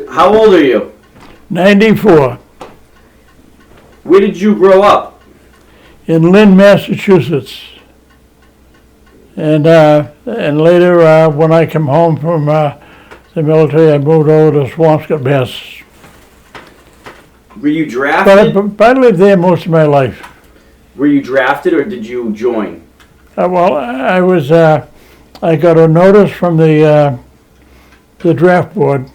How old are you? 94. Where did you grow up? In Lynn, Massachusetts. And later, when I came home from the military, I moved over to Swampscott, Mass. Were you drafted? But I lived there most of my life. Were you drafted or did you join? Well, I was. I got a notice from the draft board,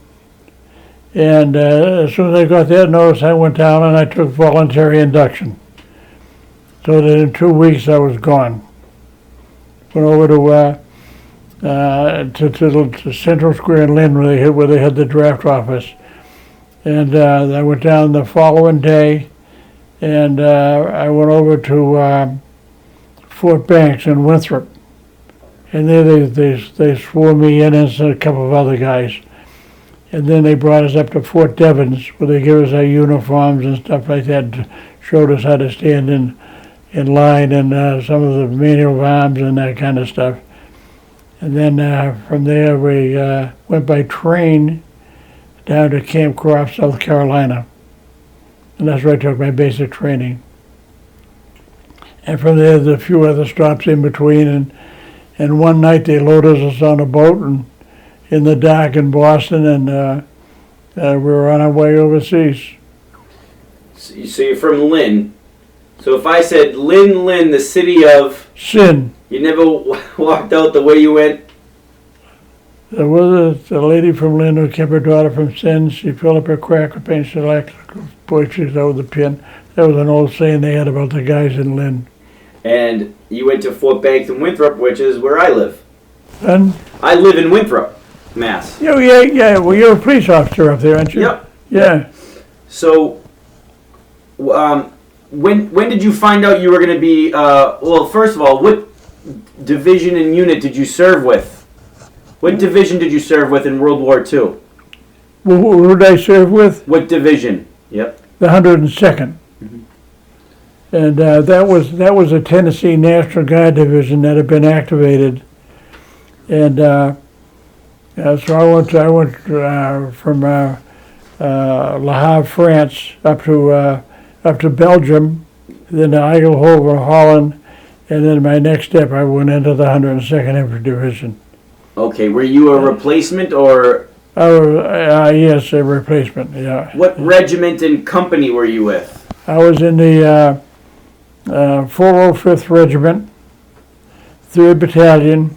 and as soon as I got that notice, I went down and I took voluntary induction. So that in 2 weeks I was gone. Went over to Central Square in Lynn where they had the draft office, and I went down the following day, and I went over to Fort Banks in Winthrop, and there they swore me in and a couple of other guys, and then they brought us up to Fort Devens where they gave us our uniforms and stuff like that, showed us how to stand in line and some of the manual of arms and that kind of stuff. And then from there we went by train down to Camp Croft, South Carolina. And that's where I took my basic training. And from there, there's a few other stops in between. And one night they loaded us on a boat and in the dock in Boston, and we were on our way overseas. So you're from Lynn. So if I said Lynn, the city of Sin. You never walked out the way you went? There was a lady from Lynn who kept her daughter from Sin. She filled up her crack with paint. She liked boy, she's out with a pin. That was an old saying they had about the guys in Lynn. And you went to Fort Banks in Winthrop, which is where I live. And I live in Winthrop, Mass. Yeah. Well, you're a police officer up there, aren't you? Yep. Yeah. So, when did you find out you were going to be? Well, first of all, what division and unit did you serve with? What division did you serve with in World War II? Who did I serve with? What division? Yep. The 102nd. Mm-hmm. And that was a Tennessee National Guard division that had been activated. And so I went from Le Havre, France, up to Belgium, then to Egelhoven, Holland, and then my next step I went into the 102nd Infantry Division. Okay, were you a replacement or? Yes, a replacement, yeah. What regiment and company were you with? I was in the 405th Regiment, 3rd Battalion,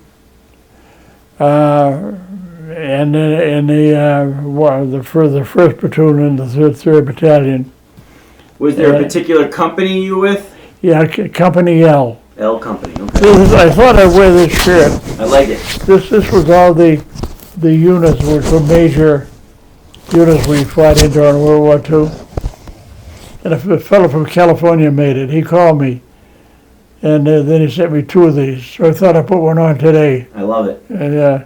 and in the 1st Platoon in the 3rd Battalion. Was there a particular company you were with? Yeah, Company L. L Company, okay. I thought I'd wear this shirt. I like it. This was all the units, which were major units we fought in during World War II. And a fellow from California made it. He called me, and then he sent me 2 of these. So I thought I'd put one on today. I love it. And,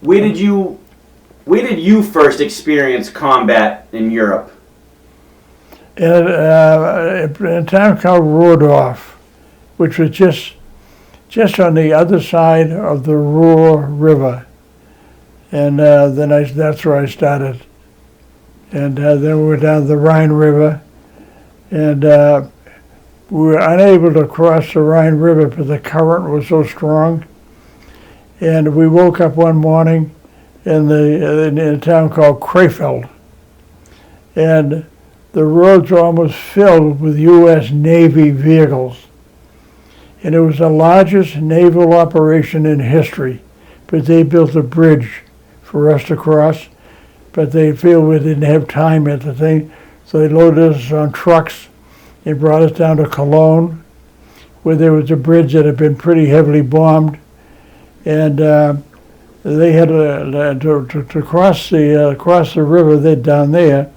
where did you first experience combat in Europe? In a town called Rodorf, which was just on the other side of the Ruhr River. And then that's where I started. And then we went down the Rhine River, and we were unable to cross the Rhine River because the current was so strong. And we woke up one morning in a town called Krefeld, and the roads were almost filled with U.S. Navy vehicles. And it was the largest naval operation in history, but they built a bridge for us to cross, but they feel we didn't have time at the thing, so they loaded us on trucks and brought us down to Cologne, where there was a bridge that had been pretty heavily bombed, and they had to cross the river down there.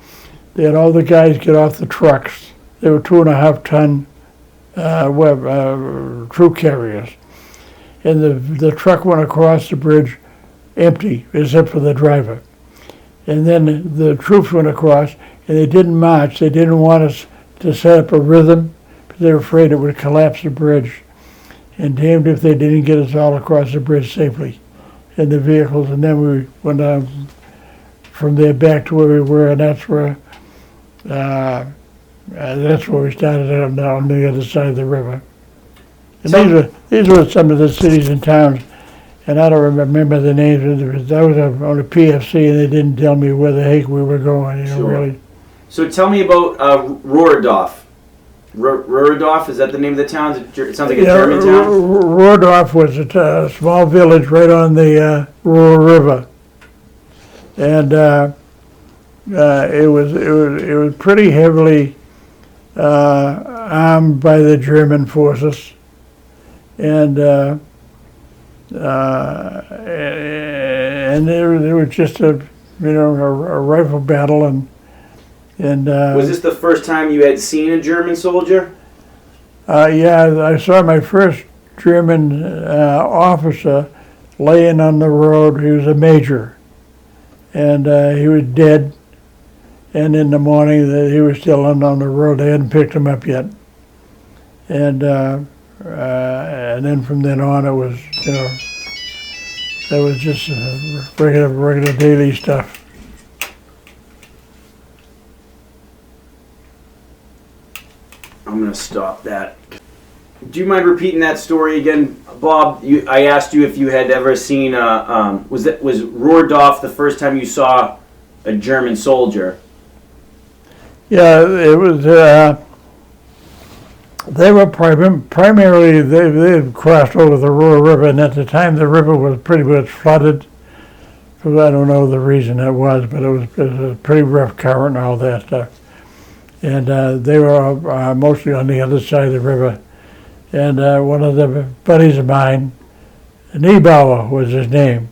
They had all the guys get off the trucks. They were 2.5-ton troop carriers, and the truck went across the bridge empty except for the driver. And then the troops went across, and they didn't march. They didn't want us to set up a rhythm because they were afraid it would collapse the bridge. And damned if they didn't get us all across the bridge safely in the vehicles. And then we went from there back to where we were, and that's where we started out on the other side of the river. And these were some of the cities and towns, and I don't remember the names. I was on a PFC, and they didn't tell me where the heck we were going. Sure. Really. So tell me about Rohrdorf. Rohrdorf, is that the name of the town? It sounds like a German town. Rohrdorf was a small village right on the Ruhr River, and it was pretty heavily armed by the German forces, and there was just a rifle battle, and was this the first time you had seen a German soldier? Yeah, I saw my first German officer laying on the road. He was a major, and he was dead. And in the morning, he was still on the road. They hadn't picked him up yet. And then from then on, it was that was just regular daily stuff. I'm going to stop that. Do you mind repeating that story again, Bob? I asked you if you had ever seen was Rohrdorf the first time you saw a German soldier? Yeah, it was. They were primarily they had crossed over the Ruhr River, and at the time the river was pretty much flooded. I don't know the reason it was, but it was a pretty rough current and all that stuff. And they were mostly on the other side of the river. And one of the buddies of mine, Niebauer was his name,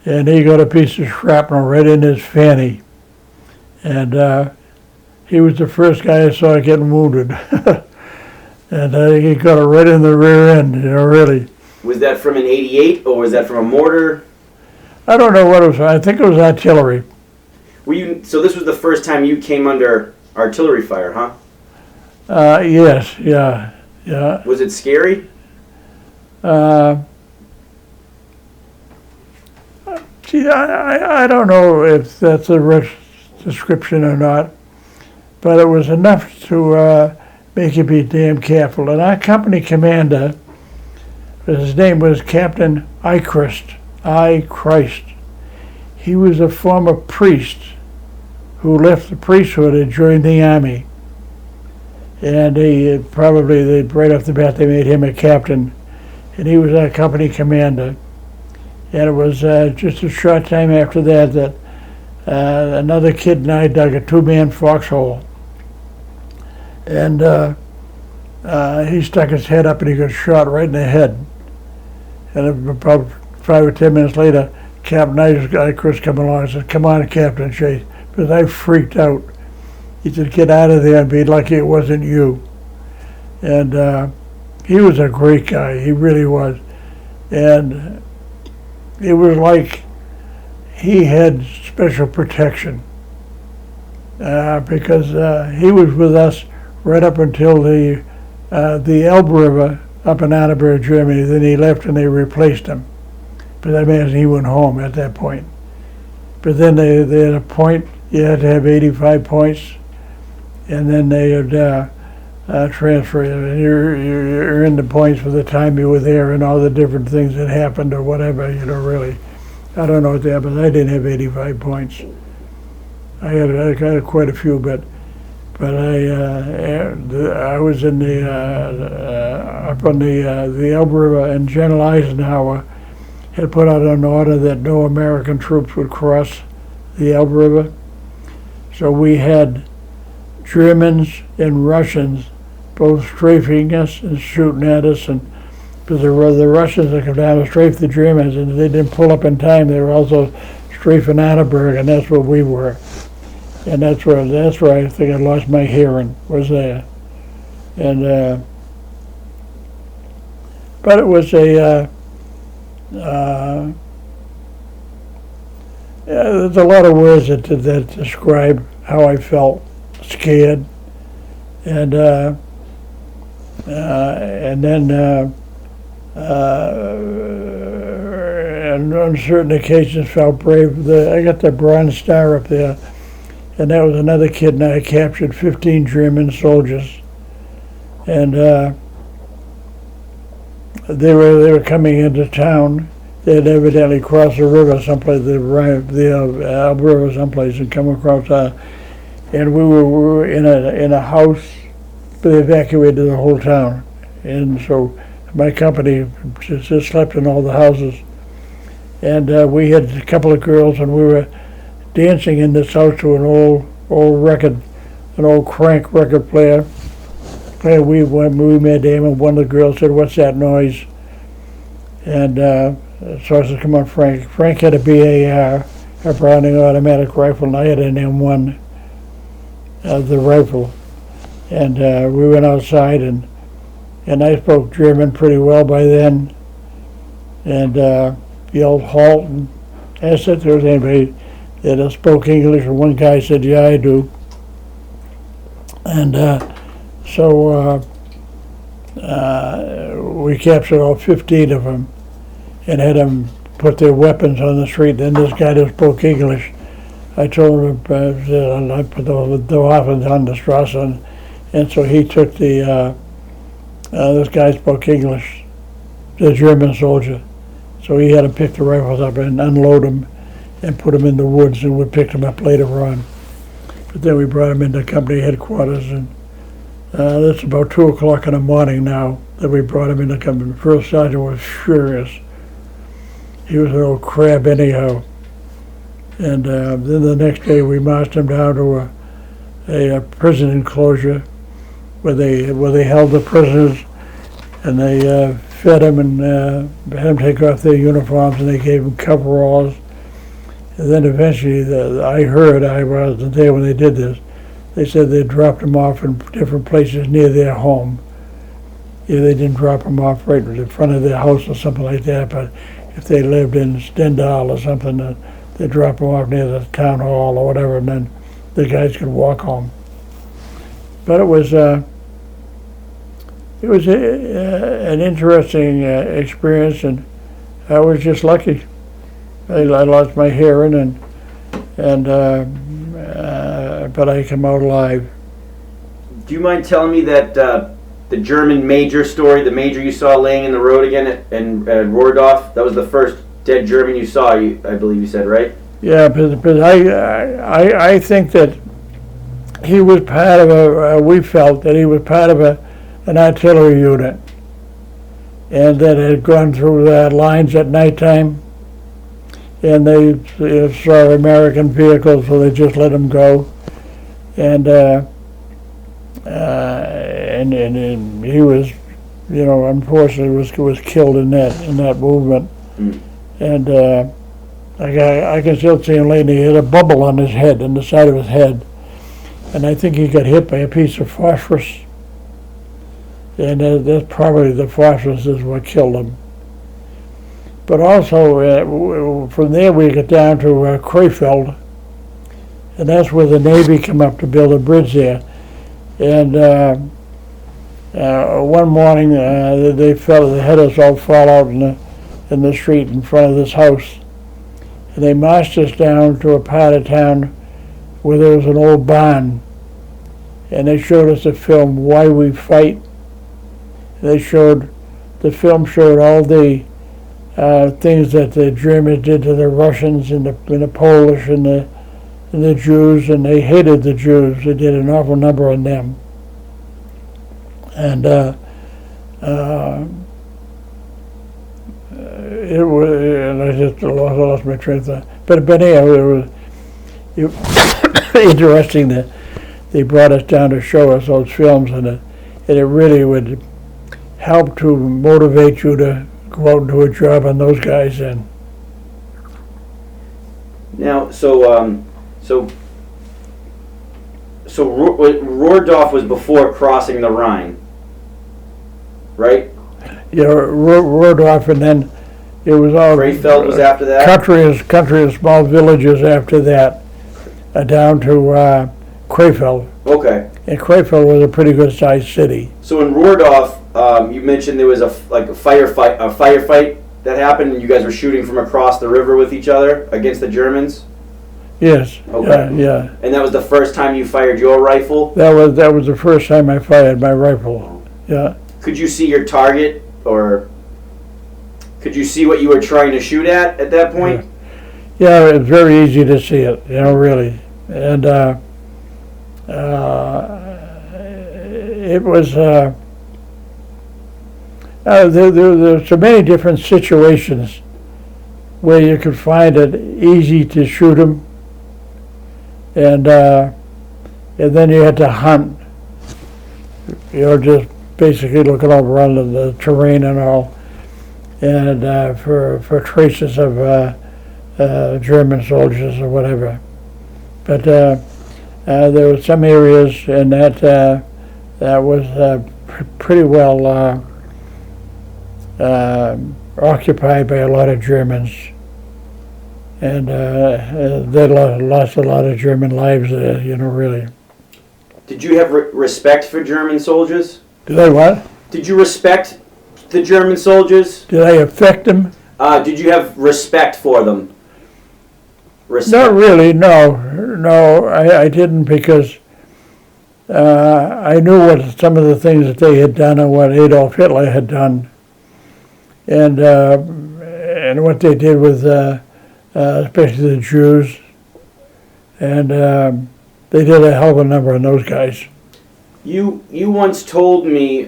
and he got a piece of shrapnel right in his fanny. And he was the first guy I saw getting wounded. And he got it right in the rear end, really. Was that from an 88, or was that from a mortar? I don't know what it was. I think it was artillery. So this was the first time you came under artillery fire, huh? Yes, yeah. Was it scary? Gee, I don't know if that's a rich description or not, but it was enough to make you be damn careful. And our company commander, his name was Captain Christ. He was a former priest who left the priesthood and joined the army. And right off the bat, they made him a captain. And he was our company commander. And it was just a short time after that another kid and I dug a two-man foxhole. And he stuck his head up and he got shot right in the head. And about 5 or 10 minutes later, Captain Chris come along and said, "Come on, Captain Chase." Because I freaked out. He said, "Get out of there and be lucky it wasn't you." And he was a great guy. He really was. And it was like he had special protection because he was with us right up until the Elbe River up in Annaberg, Germany. Then he left and they replaced him. But I imagine he went home at that point. But then they had a point. You had to have 85 points, and then they would transfer you. And you earned the points for the time you were there and all the different things that happened or whatever. Really, I don't know what that, but I didn't have 85 points. I had quite a few, but I was in up on the Elbe River, and General Eisenhower had put out an order that no American troops would cross the Elbe River. So we had Germans and Russians both strafing us and shooting at us, and because the Russians had come down to strafe the Germans, and they didn't pull up in time. They were also strafing Annaberg, and that's where we were. And that's where I think I lost my hearing, was there. And but it was there's a lot of words that describe how I felt, scared, and then on certain occasions felt brave. I got the Bronze Star up there, and that was another kid and I captured 15 German soldiers. And they were coming into town. They had evidently crossed the river someplace, the Elbe River someplace, and come across. And we were in a house. They evacuated the whole town, and so my company just slept in all the houses. And we had a couple of girls, and we were dancing in this house to an old record, an old crank record player. And we met him, and one of the girls said, "What's that noise?" And so I said, "Come on, Frank." Frank had a BAR, a Browning automatic rifle, and I had an M1, the rifle. And we went outside, and I spoke German pretty well by then, and yelled halt, and asked if there was anybody that spoke English, and one guy said, "Yeah, I do." And so we captured all 15 of them and had them put their weapons on the street. Then this guy that spoke English, I told him I put the weapons on the strasse, and so he took this guy spoke English, the German soldier. So he had to pick the rifles up and unload them and put them in the woods, and we picked them up later on. But then we brought them into company headquarters, and that's about 2 o'clock in the morning now that we brought him into company. The first sergeant was furious. He was an old crab anyhow. And then the next day we marched him down to a prison enclosure where they held the prisoners, and they fed them and had them take off their uniforms, and they gave them coveralls. And then eventually, I wasn't there when they did this, they said they dropped them off in different places near their home. Yeah, they didn't drop them off right in front of their house or something like that, but if they lived in Stendhal or something, they dropped them off near the town hall or whatever, and then the guys could walk home. But it was an interesting experience, and I was just lucky. I lost my hearing, but I came out alive. Do you mind telling me that the German major story, the major you saw laying in the road again at Rohrdorf, that was the first dead German you saw, I believe you said, right? Yeah, but I think that he was part of we felt that he was part of an artillery unit, and that had gone through the lines at nighttime, and they saw American vehicles, so they just let them go, and he was, unfortunately was killed in that movement. Mm. And I can still see him laying. He had a bubble on his head, on the side of his head, and I think he got hit by a piece of phosphorus, and that's probably the phosphorus is what killed him. But also from there we got down to Krefeld, and that's where the Navy came up to build a bridge there. And one morning they had us all fall out in the street in front of this house, and they marched us down to a part of town where there was an old barn, and they showed us a film, Why We Fight. The film showed all the things that the Germans did to the Russians and the Polish and the Jews, and they hated the Jews. They did an awful number on them. And it was, and I just lost my train of thought. But anyhow, it was interesting that they brought us down to show us those films, and it really would help to motivate you to go out and do a job on those guys. And now, so Rohrdorf was before crossing the Rhine, right? Yeah, Rohrdorf, and then it was all Krefeld was after that. Country of small villages after that, down to Krefeld. Okay. And Krefeld was a pretty good sized city. So in Rohrdorf, you mentioned there was a firefight that happened, and you guys were shooting from across the river with each other against the Germans? Yes. Okay. Yeah. And that was the first time you fired your rifle? That was the first time I fired my rifle. Yeah. Could you see your target, or could you see what you were trying to shoot at that point? Yeah, it's very easy to see it, really. And it was, there so many different situations where you could find it easy to shoot them, and then you had to hunt, just basically looking all around the terrain and all, and for traces of German soldiers or whatever. But there were some areas in that was pretty well occupied by a lot of Germans, and they lost a lot of German lives there, really. Did you have respect for German soldiers? Did I what? Did you respect the German soldiers? Did I affect them? Did you have respect for them? Not really, no, I didn't, because I knew what some of the things that they had done and what Adolf Hitler had done, and what they did with especially the Jews, and they did a hell of a number on those guys. You once told me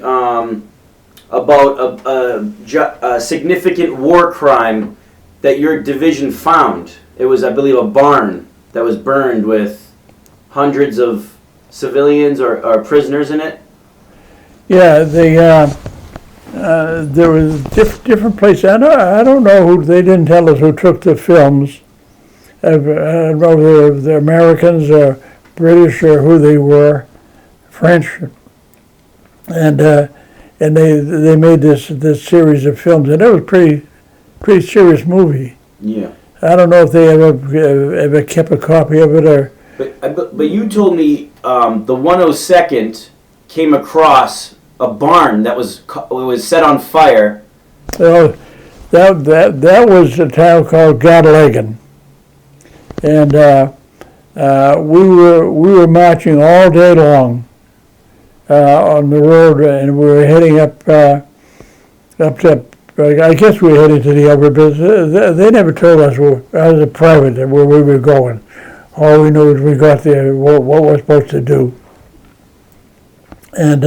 about a significant war crime that your division found. It was, I believe, a barn that was burned with hundreds of civilians or prisoners in it. Yeah, there was different places. I don't know who. They didn't tell us who took the films. I don't know if the Americans or British or who they were, French, and they made this series of films, and it was pretty serious movie. Yeah. I don't know if they ever kept a copy of it or. But you told me the 102nd came across a barn that was set on fire. Well, that was a town called Gottingen, and we were marching all day long on the road, and we were heading up to. I guess we were heading to the Elbe, but they never told us. I was a private where we were going. All we knew was we got there, what we're supposed to do. And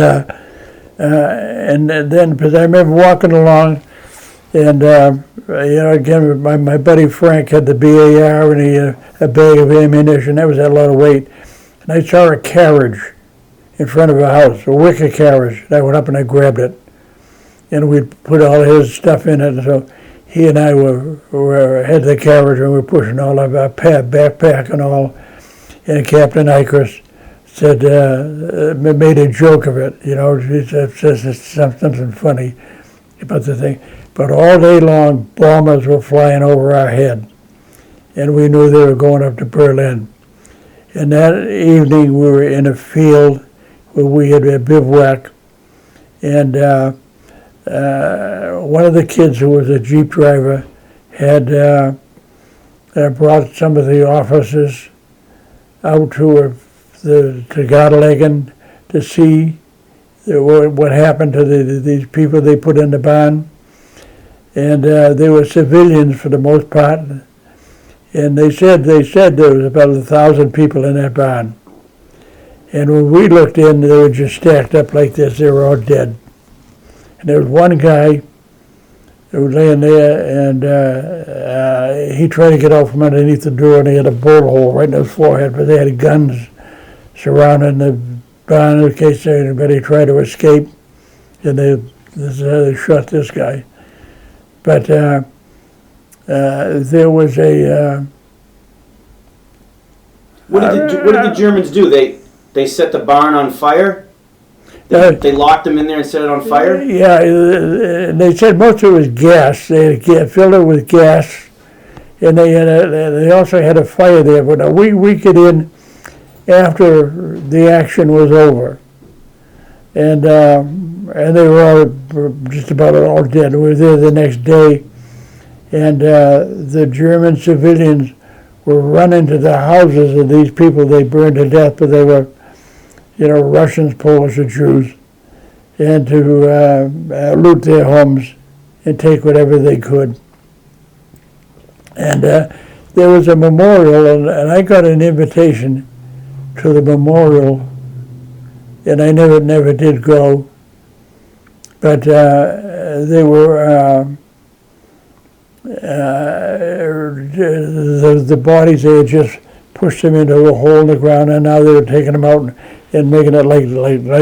then, because I remember walking along, and again, my buddy Frank had the BAR and he had a bag of ammunition. That was a lot of weight. And I saw a carriage in front of a house, a wicker carriage. And I went up and I grabbed it. And we put all his stuff in it. And so he and I were head of the carriage, and we were pushing all of our backpack and all. And Captain Ikers said, made a joke of it, he says something funny about the thing. But all day long, bombers were flying over our head, and we knew they were going up to Berlin. And that evening, we were in a field where we had a bivouac, and one of the kids who was a Jeep driver had brought some of the officers out to Gottingen to see what happened to these people they put in the barn. And they were civilians for the most part. And they said there was about 1,000 people in that barn. And when we looked in, they were just stacked up like this. They were all dead. And there was one guy who was laying there, and he tried to get out from underneath the door, and he had a bullet hole right in his forehead, but they had guns surrounding the barn in case anybody tried to escape. And they shot this guy. But there was a... What did the Germans do? They set the barn on fire? They locked them in there and set it on fire? Yeah, they said most of it was gas. They had filled it with gas, and they also had a fire there. But we get in after the action was over, and they were all just about all dead. We were there the next day, and the German civilians were running to the houses of these people they burned to death, but they were, Russians, Polish, or Jews, and to loot their homes and take whatever they could. And there was a memorial, and I got an invitation to the memorial, and I never did go. But they were the bodies. They had just pushed them into a hole in the ground, and now they were taking them out and making it like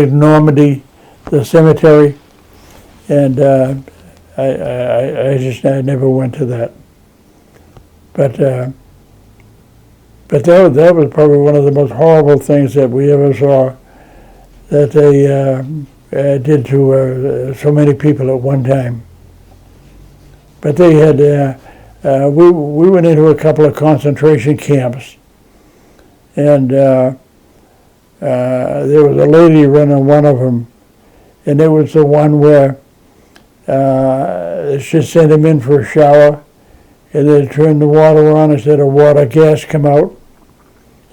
Normandy, the cemetery. And I never went to that. But that was probably one of the most horrible things that we ever saw, that they did to so many people at one time. But they had, we went into a couple of concentration camps, and there was a lady running one of them, and it was the one where she sent him in for a shower, and they turned the water on instead of water, gas come out,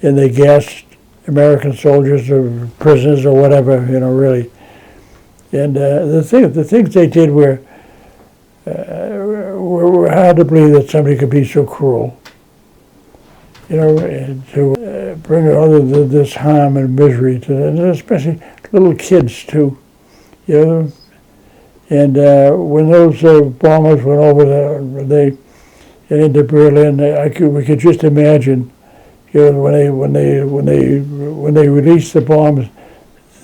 and they gassed American soldiers or prisoners or whatever, really. And the things they did were hard to believe that somebody could be so cruel, and to bring all of this harm and misery to them, especially little kids too, And when those bombers went over there, into Berlin, we could just imagine, when they released the bombs,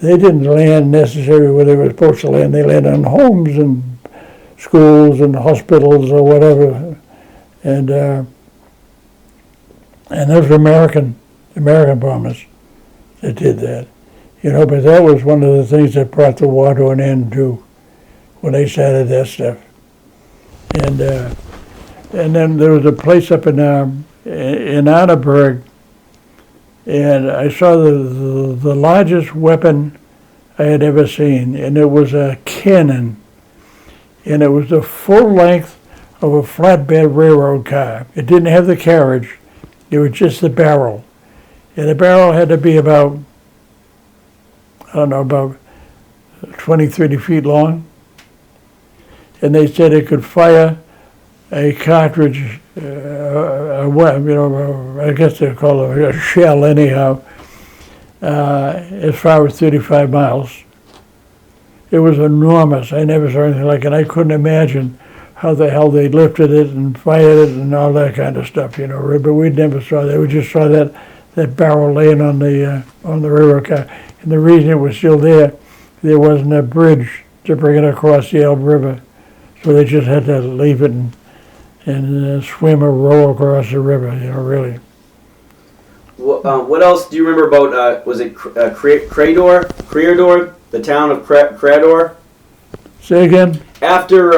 they didn't land necessarily where they were supposed to land. They landed on homes and schools and hospitals or whatever, and those were American bombers that did that, But that was one of the things that brought the war to an end too, when they started that stuff, and then there was a place up in Annaberg, and I saw the largest weapon I had ever seen, and it was a cannon, and it was the full length of a flatbed railroad car. It didn't have the carriage, it was just the barrel, and the barrel had to be about 20, 30 feet long, and they said it could fire a cartridge, I guess they call it a shell anyhow, as far as 35 miles. It was enormous. I never saw anything like it. I couldn't imagine how the hell they lifted it and fired it and all that kind of stuff, But we never saw that. We just saw that barrel laying on the railroad car. And the reason it was still there wasn't a bridge to bring it across the Elbe River, so they just had to leave it and swim or row across the river, really. What else do you remember about, was it Creador, the town of Creador? Say again? After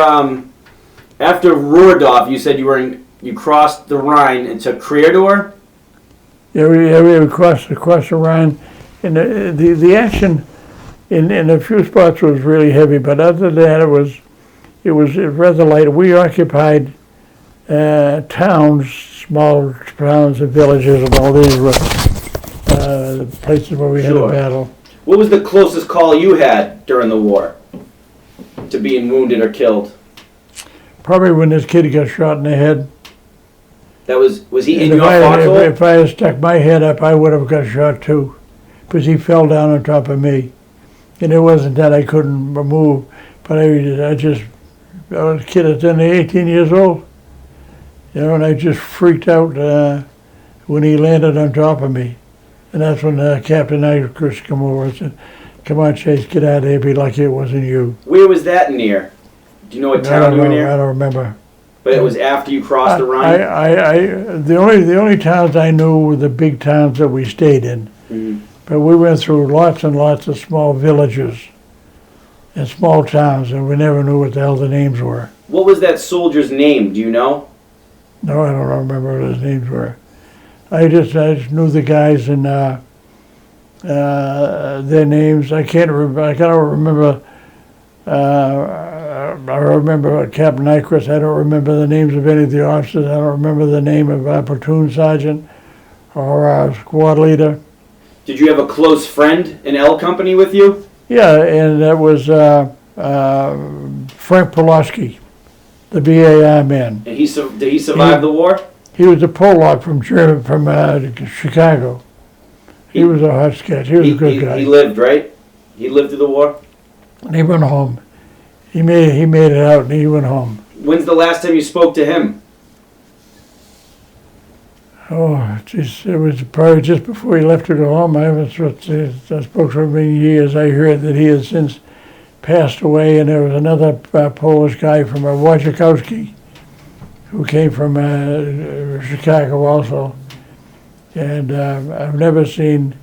Rohrdorf, you said you crossed the Rhine into Creador? Yeah, we crossed the Rhine, and the action in a few spots was really heavy, but other than that, it was rather light. We occupied towns, small towns and villages, and all these were the places where we had a battle. What was the closest call you had during the war to being wounded or killed? Probably when this kid got shot in the head. Was he in your foxhole? If I had stuck my head up, I would have got shot too, because he fell down on top of me. And it wasn't that I couldn't move, but I was a kid at 18 years old. And I just freaked out when he landed on top of me. And that's when Captain Nyquist came over and said, "Come on, Chase, get out of here. Be lucky it wasn't you." Where was that near? Do you know what town you were near? I don't remember. But it was after you crossed the Rhine? The only towns I knew were the big towns that we stayed in. Mm-hmm. But we went through lots and lots of small villages and small towns, and we never knew what the hell the names were. What was that soldier's name? Do you know? No, I don't remember what his names were. I just knew the guys and their names. I can't remember. I gotta remember I remember Captain Nyquist. I don't remember the names of any of the officers. I don't remember the name of our platoon sergeant or our squad leader. Did you have a close friend in L Company with you? Yeah, and that was Frank Pulaski, the BAI man. And did he survive the war? He was a Polak from Chicago. He was a hot sketch. He was a good guy. He lived, right? He lived through the war? And he went home. He made it out and he went home. When's the last time you spoke to him? Oh, geez, it was probably just before he left to go home. I haven't spoke to him in years. I heard that he has since passed away, and there was another Polish guy from Wojciechowski who came from Chicago also. And I've never seen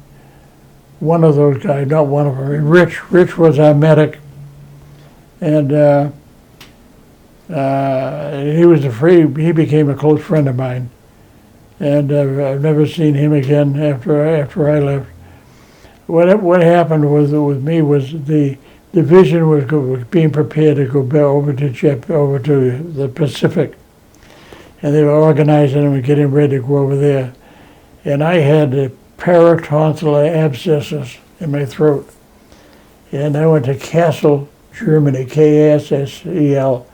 one of those guys, not one of them. Rich was our medic, and he became a close friend of mine. And I've never seen him again after I left. What happened with me was the division was being prepared to go over to the Pacific, and they were organizing and getting ready to go over there. And I had paratonsillar abscesses in my throat, and I went to Kassel, Germany, Kassel,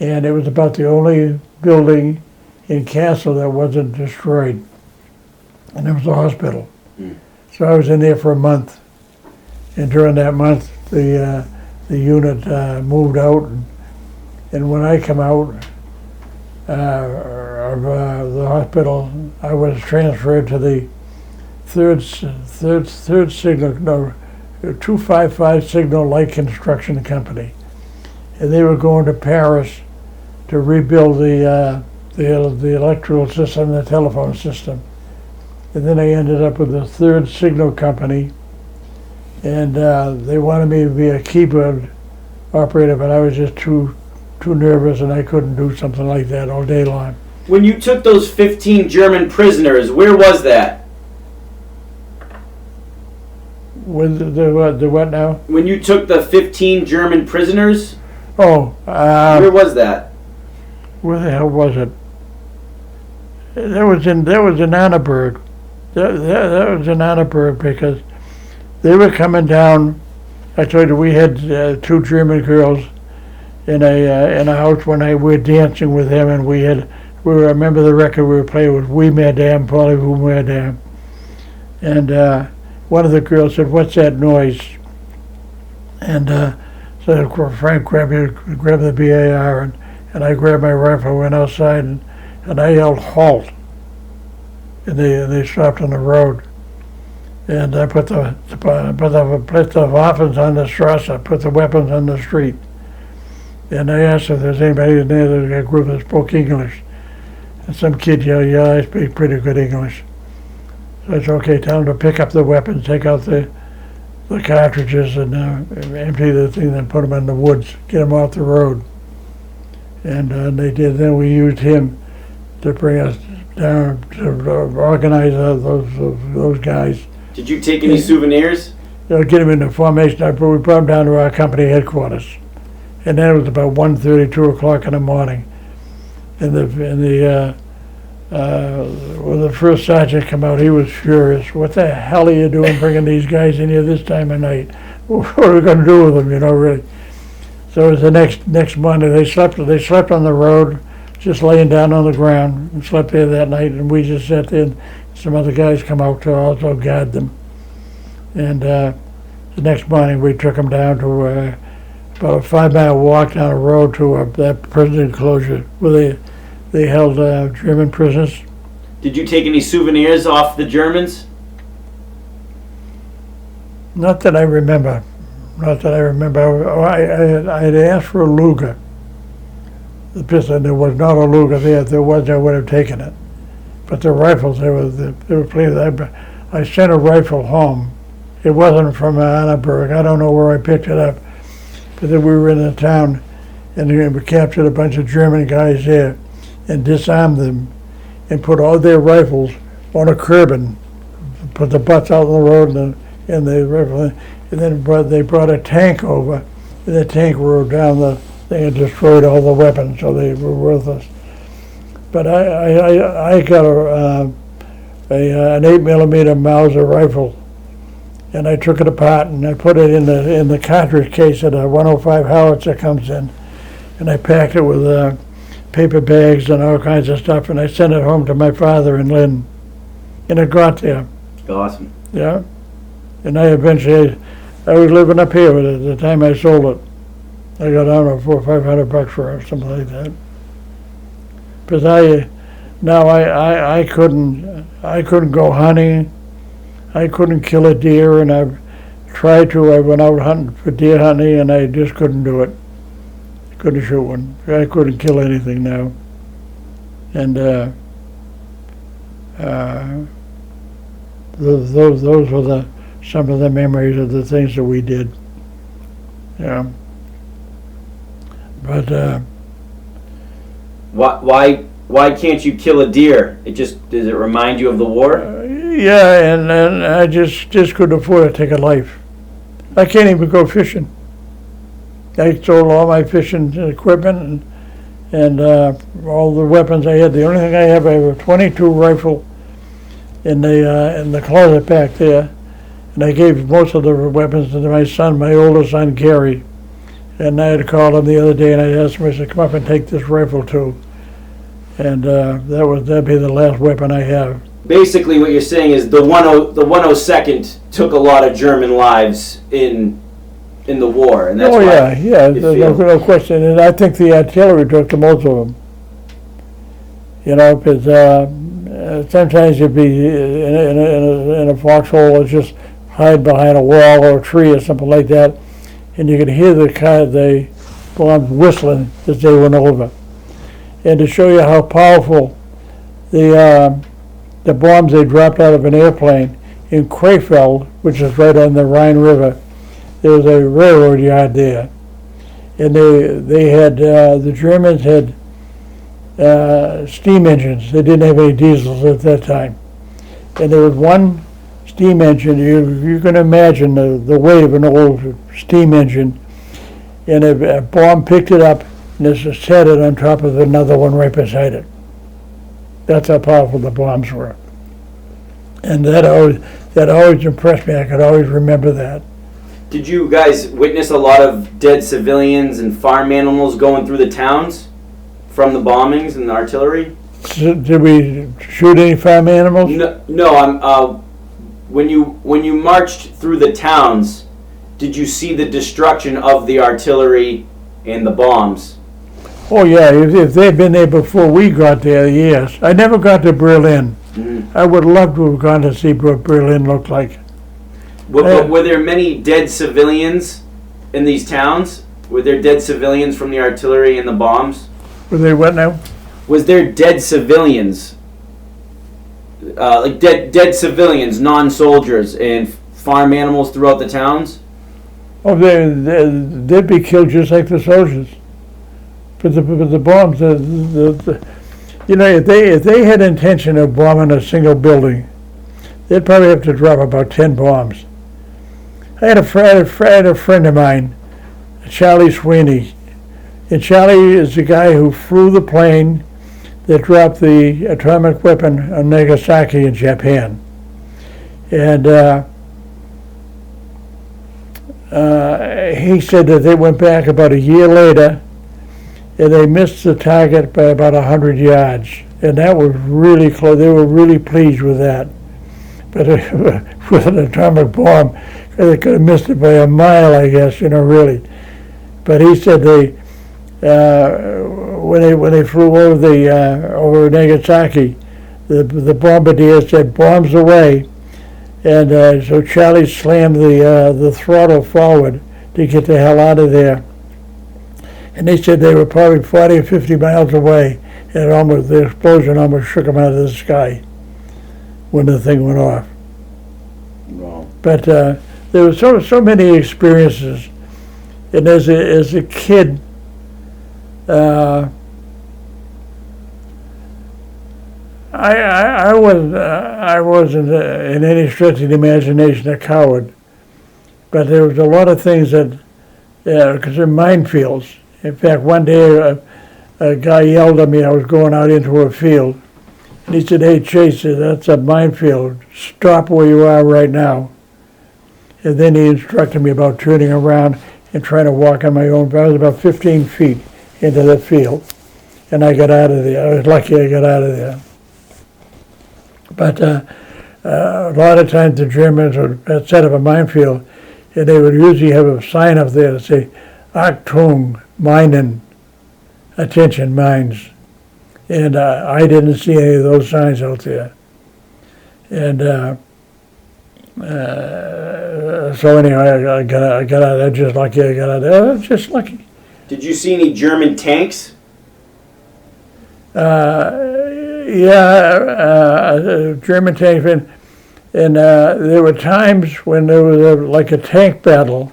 and it was about the only building in Kassel that wasn't destroyed, and it was a hospital. So I was in there for a month, and during that month, the unit moved out, and when I come out of the hospital, I was transferred to the third signal, 255 Signal Light Construction Company, and they were going to Paris to rebuild the electrical system, the telephone system. And then I ended up with the third signal company, and they wanted me to be a keyboard operator, but I was just too nervous, and I couldn't do something like that all day long. When you took those 15 German prisoners, where was that? With the what now? When you took the 15 German prisoners, Oh, where was that? where the hell was it? That was in Annaberg. That was in Annaberg because they were coming down. I told you we had two German girls in a house when we were dancing with them, and I remember the record we were playing was "Oui Madame, Parlez-vous Madame," and one of the girls said, "What's that noise?" And so Frank grabbed the BAR, and I grabbed my rifle, went outside, and I yelled "halt," and they stopped on the road, and I put the weapons on the Strasse, I put the weapons on the street, and I asked if there's anybody in there that group that spoke English, and some kid yelled, "Yeah, I speak pretty good English." So I said, "Okay, tell them to pick up the weapons, take out the cartridges, and empty the thing, and put them in the woods, get them off the road." And they did. Then we used him to bring us down to organize those guys. Did you take any souvenirs? Get them into formation. We brought them down to our company headquarters, and then it was about 1:30, 2 o'clock in the morning. And when the first sergeant came out, he was furious. "What the hell are you doing, bringing these guys in here this time of night? What are we going to do with them? Really." So it was the next morning. They slept on the road, just laying down on the ground, and slept there that night. And we just sat there. And some other guys come out to also guard them. And the next morning, we took them down to about a 5-mile walk down the road to that prison enclosure where they held German prisoners. Did you take any souvenirs off the Germans? Not that I remember. I had asked for a Luger. The pistol, there was not a Luger there. If there was, I would have taken it. But the rifles, they were plenty. I sent a rifle home. It wasn't from Annaberg. I don't know where I picked it up. But then we were in the town, and we captured a bunch of German guys there and disarmed them and put all their rifles on a curb and put the butts out on the road and the rifle. And then they brought a tank over, and the tank rode down They had destroyed all the weapons, so they were worthless. But I got an 8mm Mauser rifle, and I took it apart and I put it in the cartridge case that a 105 howitzer comes in, and I packed it with paper bags and all kinds of stuff, and I sent it home to my father in Lynn, and it got there. Awesome. Yeah, and I eventually, I was living up here at the time I sold it. I got, I don't know, $400 or $500 for it, something like that. Because I couldn't go hunting. I couldn't kill a deer, and I tried to. I went out hunting for deer hunting, and I just couldn't do it. Couldn't shoot one. I couldn't kill anything now. And those were some of the memories of the things that we did. Yeah. But why can't you kill a deer? Does it remind you of the war? Yeah, and I just couldn't afford to take a life. I can't even go fishing. I sold all my fishing equipment and all the weapons I had. The only thing I have a .22 rifle in the closet back there, and I gave most of the weapons to my son, my oldest son Gary. And I had called him the other day, and I asked him, I said, "Come up and take this rifle too." And that'd be the last weapon I have. Basically, what you're saying is the 102nd took a lot of German lives in the war, and that's why. Yeah, no question. And I think the artillery took the most of them. You know, because sometimes you'd be in a foxhole or just hide behind a wall or a tree or something like that, and you could hear the bombs whistling as they went over. And to show you how powerful the bombs they dropped out of an airplane in Krefeld, which is right on the Rhine River, there was a railroad yard there, and they had the Germans had steam engines. They didn't have any diesels at that time, and there was one steam engine. You can imagine the weight of an old steam engine, and a bomb picked it up and just set it on top of another one right beside it. That's how powerful the bombs were, and that always impressed me. I could always remember that. Did you guys witness a lot of dead civilians and farm animals going through the towns from the bombings and the artillery? So, did we shoot any farm animals? No. When you marched through the towns, did you see the destruction of the artillery and the bombs? Oh yeah, if they'd been there before we got there, yes. I never got to Berlin. Mm-hmm. I would love to have gone to see what Berlin looked like. Were there many dead civilians in these towns? Were there dead civilians from the artillery and the bombs? Were they what now? Was there dead civilians, like dead civilians, non-soldiers, and farm animals throughout the towns? Oh, they'd be killed just like the soldiers. But the bombs, you know, if they had intention of bombing a single building, they'd probably have to drop about 10 bombs. I had a friend of mine, Charlie Sweeney, and Charlie is the guy who flew the plane that dropped the atomic weapon on Nagasaki in Japan. And he said that they went back about a year later, and they missed the target by about 100 yards. And that was really close. They were really pleased with that. But with an atomic bomb, they could have missed it by a mile, I guess, you know, really. But he said when they flew over Nagasaki, the bombardier said, "Bombs away," and so Charlie slammed the throttle forward to get the hell out of there. And they said they were probably 40 or 50 miles away, and the explosion almost shook them out of the sky when the thing went off. Wow. But there were so many experiences, and as a kid, I wasn't in any stretch of the imagination a coward, but there was a lot of things that because they're minefields, In fact, one day a guy yelled at me. I was going out into a field. And he said, "Hey, Chase, that's a minefield. Stop where you are right now." And then he instructed me about turning around and trying to walk on my own. I was about 15 feet into that field. And I got out of there. I was lucky I got out of there. But a lot of times the Germans would set up a minefield, and they would usually have a sign up there to say, "Achtung, Minen," attention, mines. And I didn't see any of those signs out there. And so anyway, I got out of there just lucky. I got out of there just lucky. Did you see any German tanks? German tanks, and there were times when there was like a tank battle,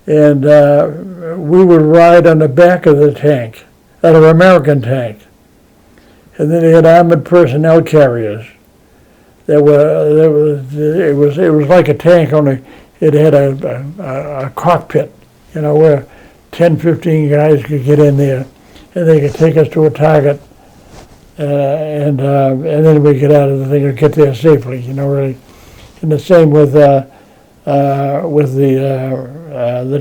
and we would ride on the back of the tank, an American tank, and then they had armored personnel carriers. It was like a tank, only it had a cockpit, where 10, 15 guys could get in there, and they could take us to a target. And then we get out of the thing and get there safely, really. And the same with the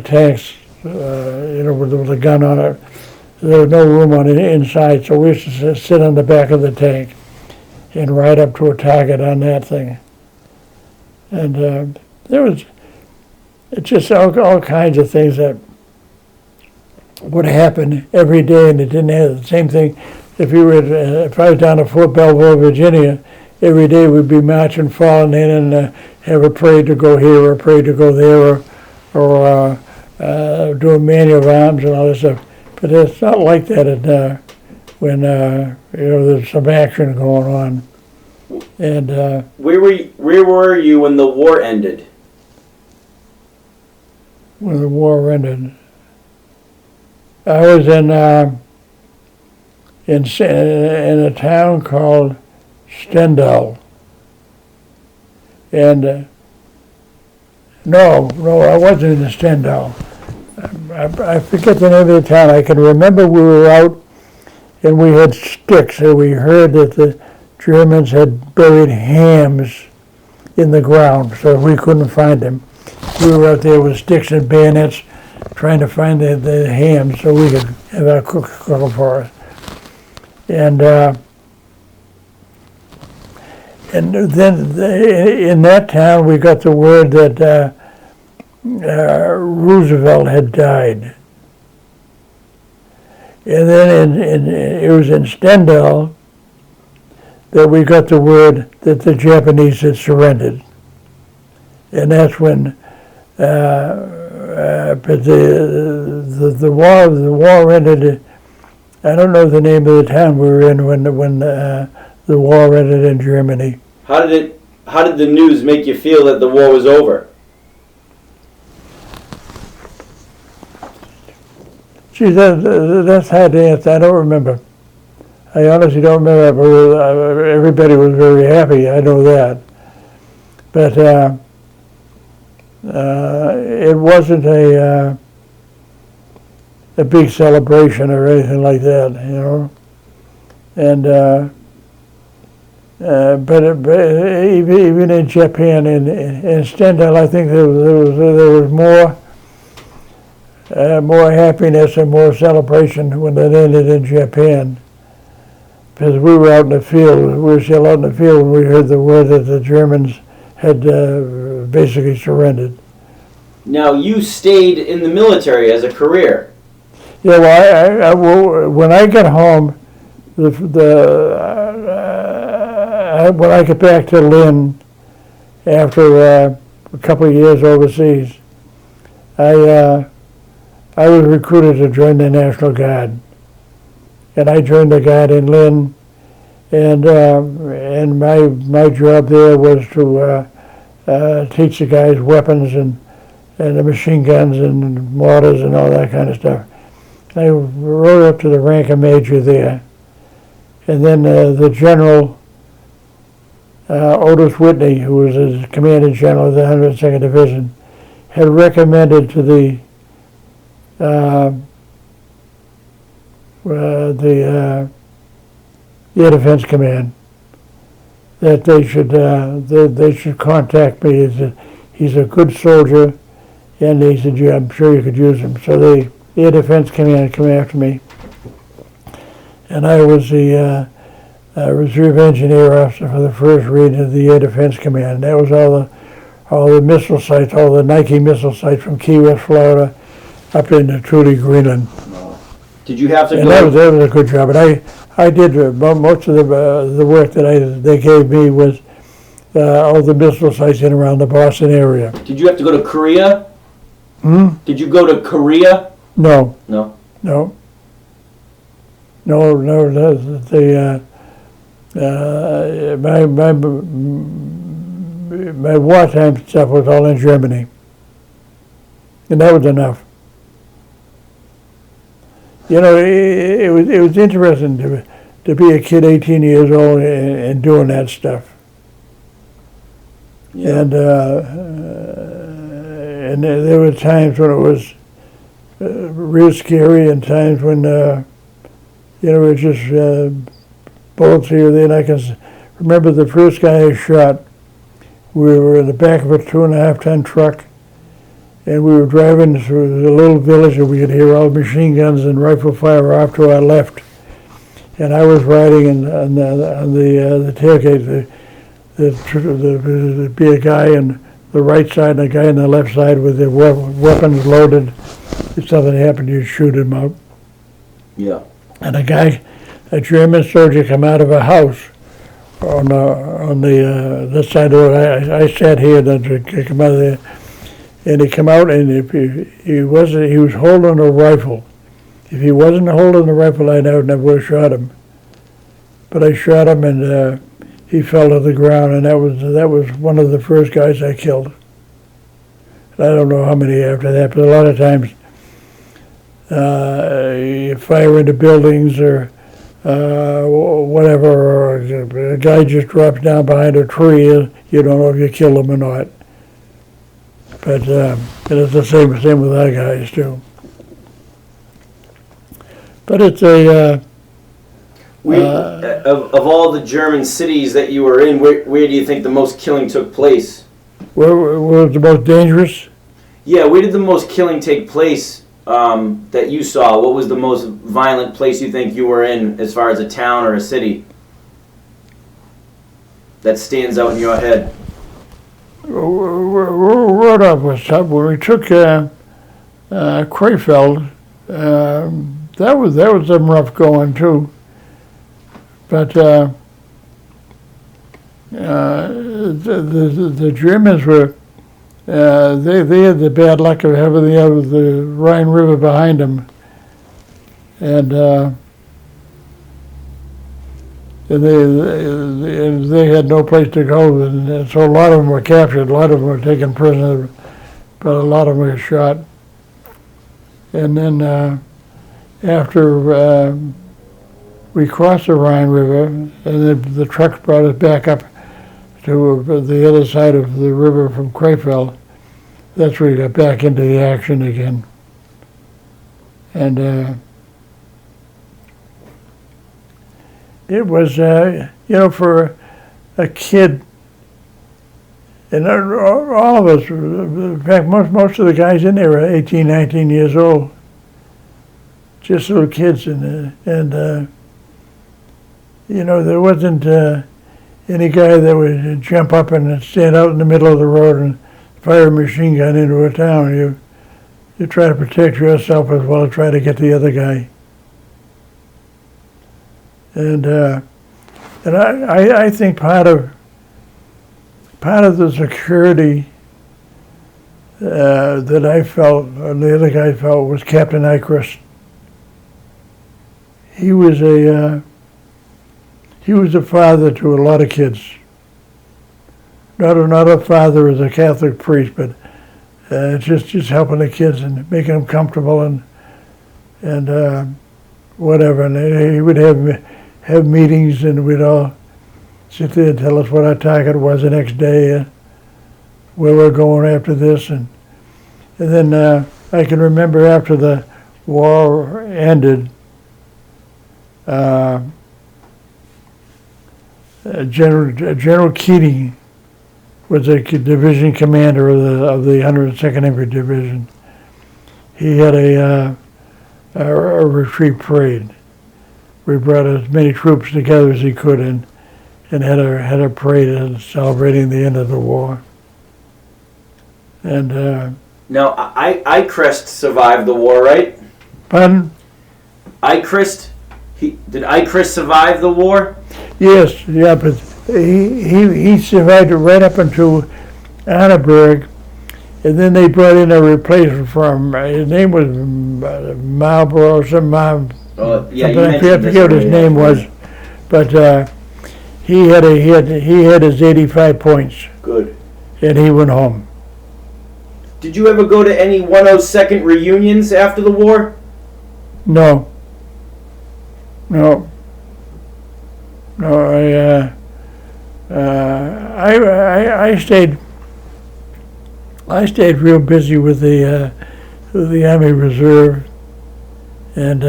tanks, with the gun on it. There was no room on the inside, so we used to sit on the back of the tank and ride up to a target on that thing. And it's just all kinds of things that would happen every day, and it didn't have the same thing. If I was down at Fort Belvoir, Virginia, every day we'd be marching, falling in, and have a parade to go here, or a parade to go there, or doing manual arms and all this stuff. But it's not like that when there's some action going on. And where were you when the war ended? When the war ended, I was in a town called Stendal. And no, I wasn't in Stendal. I forget the name of the town. I can remember we were out and we had sticks, and we heard that the Germans had buried hams in the ground, so we couldn't find them. We were out there with sticks and bayonets trying to find the hams so we could have our cook for us. And then in that town we got the word that Roosevelt had died. And then it was in Stendal that we got the word that the Japanese had surrendered. And that's when but the war ended. I don't know the name of the town we were in when the war ended in Germany. How did the news make you feel that the war was over? Gee, that's hard to answer. I don't remember. I honestly don't remember. But everybody was very happy. I know that. But it wasn't a big celebration or anything like that, And but even in Japan, in Stendal, I think there was more happiness and more celebration when it ended in Japan. Because we were out in the field, we were still out in the field when we heard the word that the Germans had basically surrendered. Now, you stayed in the military as a career. Yeah, well, when I got home, when I got back to Lynn after a couple of years overseas, I was recruited to join the National Guard, and I joined the Guard in Lynn, and my job there was to teach the guys weapons and the machine guns and mortars and all that kind of stuff. I rode up to the rank of major there, and then the general, Otis Whitney, who was the commanding general of the 102nd Division, had recommended to the the Air Defense Command that they should contact me. He's a good soldier, and he said, "Yeah, I'm sure you could use him." So the Air Defense Command come after me, and I was the reserve engineer officer for the first region of the Air Defense Command. That was all the missile sites, all the Nike missile sites from Key West, Florida, up into Trudy, Greenland. Did you have to And go? that was a good job. And I did most of the work that they gave me was all the missile sites in around the Boston area. Did you have to go to Korea? Hmm? Did you go to Korea? No. No. No. No. My wartime stuff was all in Germany, and that was enough. You know, it was interesting to be a kid, 18 years old, and doing that stuff. Yeah. And there were times when it was real scary, and times when it was just bullets here and there. And I can remember the first guy I shot. We were in the back of a 2.5-ton truck, and we were driving through a little village, and we could hear all the machine guns and rifle fire off to our left. And I was riding on the tailgate. There'd be a guy on the right side and a guy on the left side with their weapons loaded. If something happened, you'd shoot him out. Yeah. And a German soldier, come out of a house on this side of the road. I sat here, and he come out of there, and he come out, and if he was holding a rifle. If he wasn't holding the rifle, I never would have shot him. But I shot him, and he fell to the ground, and that was one of the first guys I killed. I don't know how many after that, but a lot of times you fire into buildings or whatever, or a guy just drops down behind a tree, you don't know if you kill him or not. But it's the same with our guys too. But it's a of all the German cities that you were in, where do you think the most killing took place? where was the most dangerous? Yeah, where did the most killing take place that you saw? What was the most violent place you think you were in, as far as a town or a city, that stands out in your head? Rodolph was tough. When we took Krefeld, that was some rough going too. But the Germans were they had the bad luck of having the Rhine River behind them, and they had no place to go, and so a lot of them were captured, a lot of them were taken prisoner, but a lot of them were shot. And then after we crossed the Rhine River, and the trucks brought us back up to the other side of the river from Krefeld. That's where we got back into the action again. And it was, for a kid, and all of us, in fact, most of the guys in there were 18, 19 years old, just little kids, and there wasn't any guy that would jump up and stand out in the middle of the road and fire a machine gun into a town. You try to protect yourself as well as try to get the other guy. And I think part of the security that I felt, and the other guy felt, was Captain Nyquist. He was a father to a lot of kids. Not a father as a Catholic priest, but just helping the kids and making them comfortable and whatever. And he would have meetings, and we'd all sit there and tell us what our target was the next day, where we're going after this, and then I can remember after the war ended, General Keating was the division commander of the 102nd Infantry Division. He had a retreat parade. We brought as many troops together as he could and had a parade celebrating the end of the war. And Now, Icrest survived the war, right? pardon? Icrest? Did Icrest survive the war? Yes, yeah, but he survived it right up until Annaberg, and then they brought in a replacement from his name was Marlborough or something. Yeah, you I mentioned forget what his this name was, but he had his 85 points, Good. and he went home. Did you ever go to any 102nd reunions after the war? No. I stayed real busy with the Army Reserve and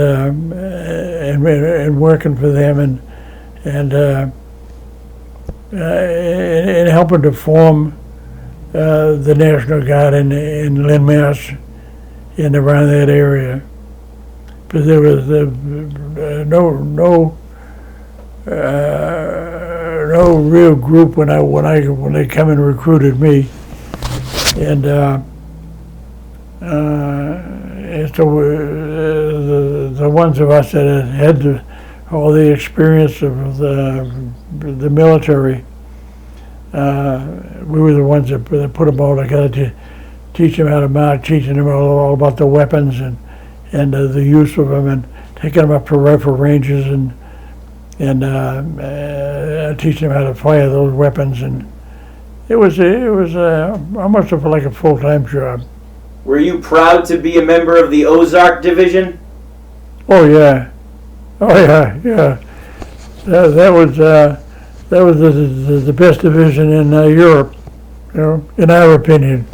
working for them and helping to form the National Guard in Lynn, Mass, and around that area. But there was no real group when they come and recruited me, and so the ones of us that had all the experience of the military, we were the ones that put them all together to teach them how to march, teaching them all about the weapons and the use of them, and taking them up to rifle ranges and teaching them how to fire those weapons. And it was almost like a full-time job. Were you proud to be a member of the Ozark Division? Oh yeah. That was the best division in Europe, in our opinion.